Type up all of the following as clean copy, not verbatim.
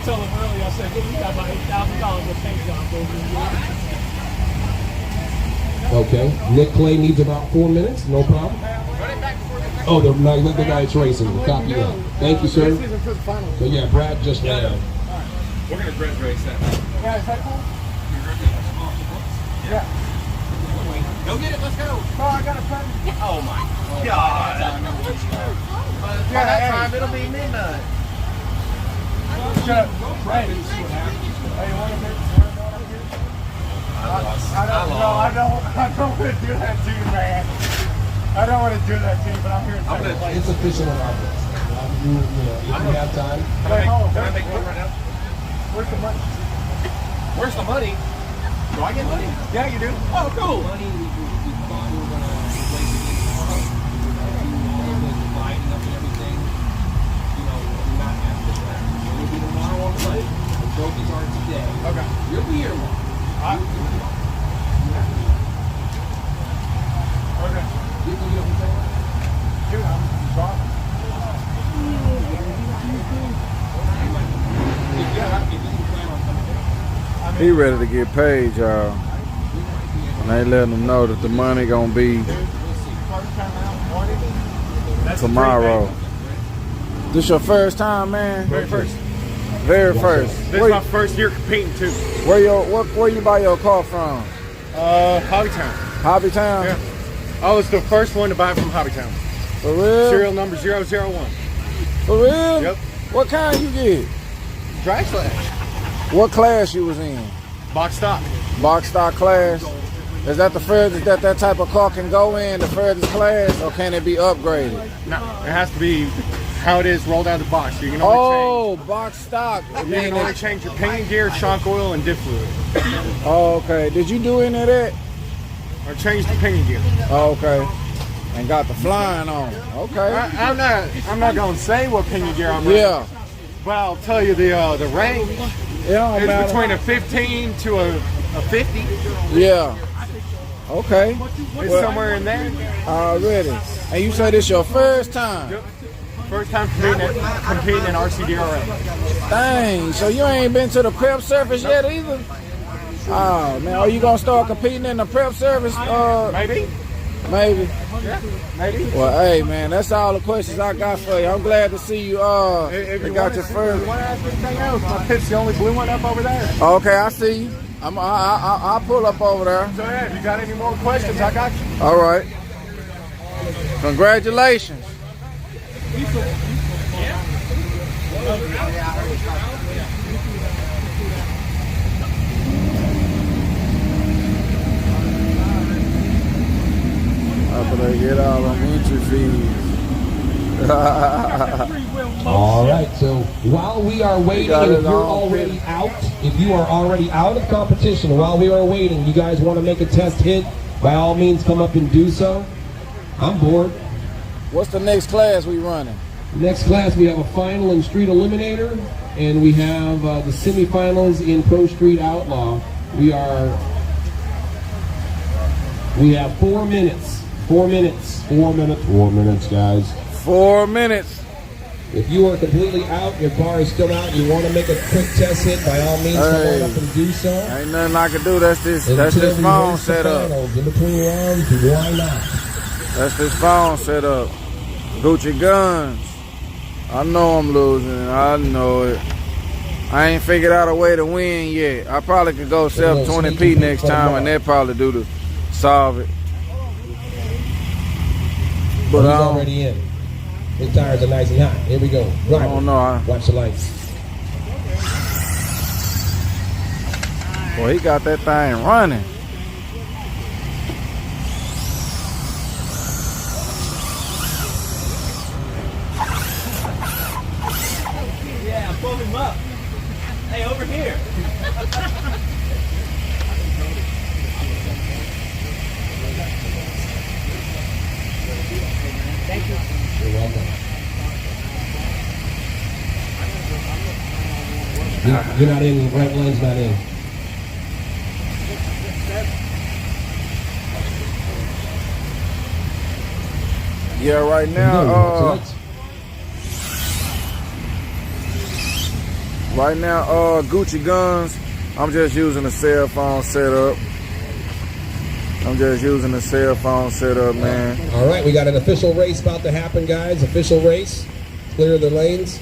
told him earlier, I said, we got about $8,000 of paint jobs over here. Okay, Nick Clay needs about 4 minutes, no problem. Oh, the guy that's racing, copy that. Thank you, sir. So yeah, Brad just ran out. We're going to grid race that. Yeah, is that cool? Yeah. Go get it, let's go. Oh, I got a pen. Oh my God. By that time, it'll be midnight. Shut up. Hey, you want to make up here? I don't want to do that to you, man. I don't want to do that to you, but I'm here in second place. It's official in our books. If you have time. Can I make one right now? Where's the money? Where's the money? Do I get money? Yeah, you do. Oh, cool. Money, we thought we were going to replace it all the dividing up and everything. You know, we're not after that. It will be tomorrow on the money. The trophies are today. Okay. You'll be here tomorrow. Okay. You can get up and Dude, I'm sorry. He ready to get paid, y'all. And they letting him know that the money gonna be tomorrow. This your first time, man? Very first. Very first. This is my first year competing too. Where you buy your car from? Hobbytown. Hobbytown? Yeah. I was the first one to buy from Hobbytown. For real? Serial number 001. For real? Yep. What kind you get? Drag slash. What class you was in? Box stock. Box stock class. Is that the furthest that type of car can go in, the furthest class, or can it be upgraded? No, it has to be how it is rolled out of the box. You can only box stock. change. You can only change your pinion gear, shock oil, and diff fluid. Oh, okay. Did you do any of that? Or change the pinion gear. Oh, okay. And got the flying on. Okay. I'm not gonna say what pinion gear I'm running. Yeah. But I'll tell you the range is between a 15 to a 50. Yeah. Okay. It's somewhere in there. Already. And you say this your first time? Yep. First time competing in RCDRA. Dang. So you ain't been to the prep surface yet either? Oh man, are you gonna start competing in the prep service? Maybe. Maybe. Yeah, maybe. Well, hey man, that's all the questions I got for you. I'm glad to see you. If you got want your to first. ask anything else, my pit's the only blue one up over there. Okay, I see you. I'll pull up over there. So yeah, if you got any more questions, I got you. All right. Congratulations. After they get out on entry fees. All right, so while we are waiting, if you're already out, if you are already out of competition, while we are waiting, you guys want to make a test hit, by all means come up and do so. I'm bored. What's the next class we running? Next class, we have a final in Street Eliminator, and we have the semifinals in Pro Street Outlaw. We have 4 minutes. 4 minutes. 4 minutes. 4 minutes, guys. 4 minutes. If you are completely out, your car is still out, you want to make a quick test hit, by all means, come on up and do so. Ain't nothing I can do. That's this phone set up. In between rounds, why not? That's this phone set up. Gucci guns. I know I'm losing. I know it. I ain't figured out a way to win yet. I probably could go sell 20p next time, and they'll probably do to solve it. But he's already in. His tires are nice and hot. Here we go. Right. I don't know. Watch the lights. Boy, he got that thing running. Yeah, pull him up. Hey, over here. Thank you. You're welcome. You're not in, right lane's not in. Yeah, right now, Right now, Gucci Guns, I'm just using a cell phone setup. Man. All right, we got an official race about to happen, guys. Official race. Clear the lanes.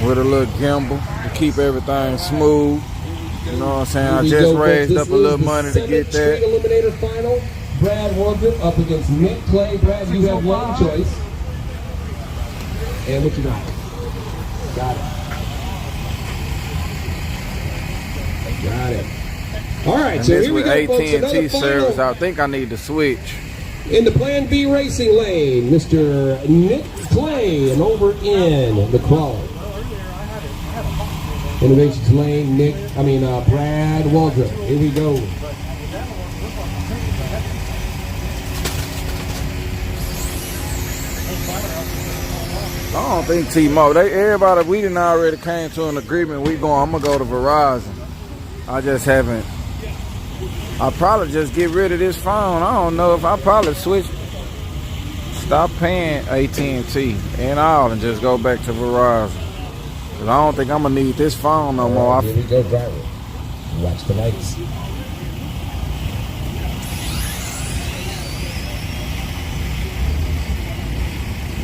With a little gimbal to keep everything smooth. You know what I'm saying? I just raised up a little money to get that. Street Eliminator final. Brad Wardrop up against Nick Clay. Brad, you have one choice. And what you got? Got it. Got it. All right, And so this here we with go, folks. AT&T service, I think I need to switch. In the Plan B racing lane, Mr. Nick Clay, and over in the quality. Innovations lane, Brad Waldrop. Here we go. I don't think T-Mobile. Everybody, we didn't already came to an agreement. I'm gonna go to Verizon. I just haven't. I'll probably just get rid of this phone. I don't know if I'll probably switch. Stop paying AT&T and all and just go back to Verizon. Cause I don't think I'm gonna need this phone no more. Here we go, driver. Watch the lights.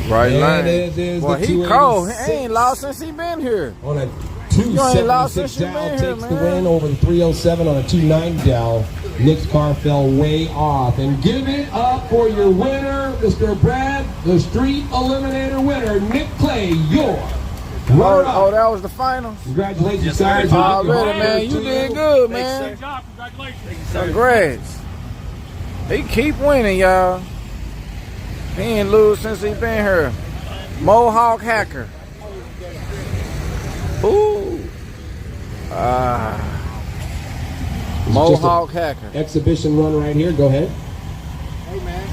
Right lane. Boy, he cold. He ain't lost since he been here. On a 276 Dow takes the win over the 307 on a 290 Dow. Nick's car fell way off. And give it up for your winner, Mr. Brad, the Street Eliminator winner, Nick Clay, your Oh, that was the final? Congratulations, guys. Already, man. You did good, man. Good job. Congratulations. Congrats. He keep winning, y'all. He ain't lose since he been here. Mohawk Hacker. Ooh. Mohawk Hacker. Exhibition run right here. Go ahead. Hey, man.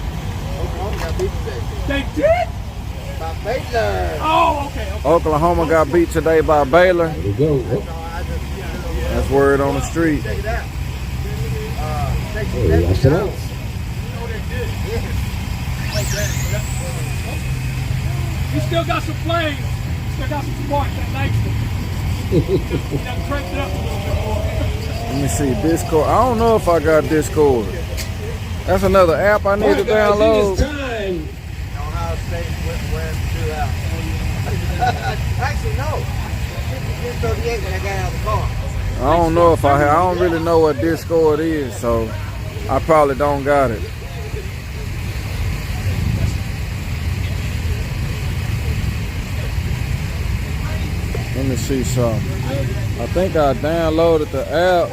Oklahoma got beat today. They did? By Baylor. Oh, okay. Oklahoma got beat today by Baylor. There we go. That's word on the street. Check it out. Hey, watch it out. You still got some flames. Still got some spark. That nice one. You gotta crank it up a little bit more. Let me see, Discord. I don't know if I got Discord. That's another app I need to download. It is time. Ohio State went throughout. Actually, no. 38 when I got out of the car. I don't know if I don't really know what Discord is, so I probably don't got it. Let me see something. I think I downloaded the app.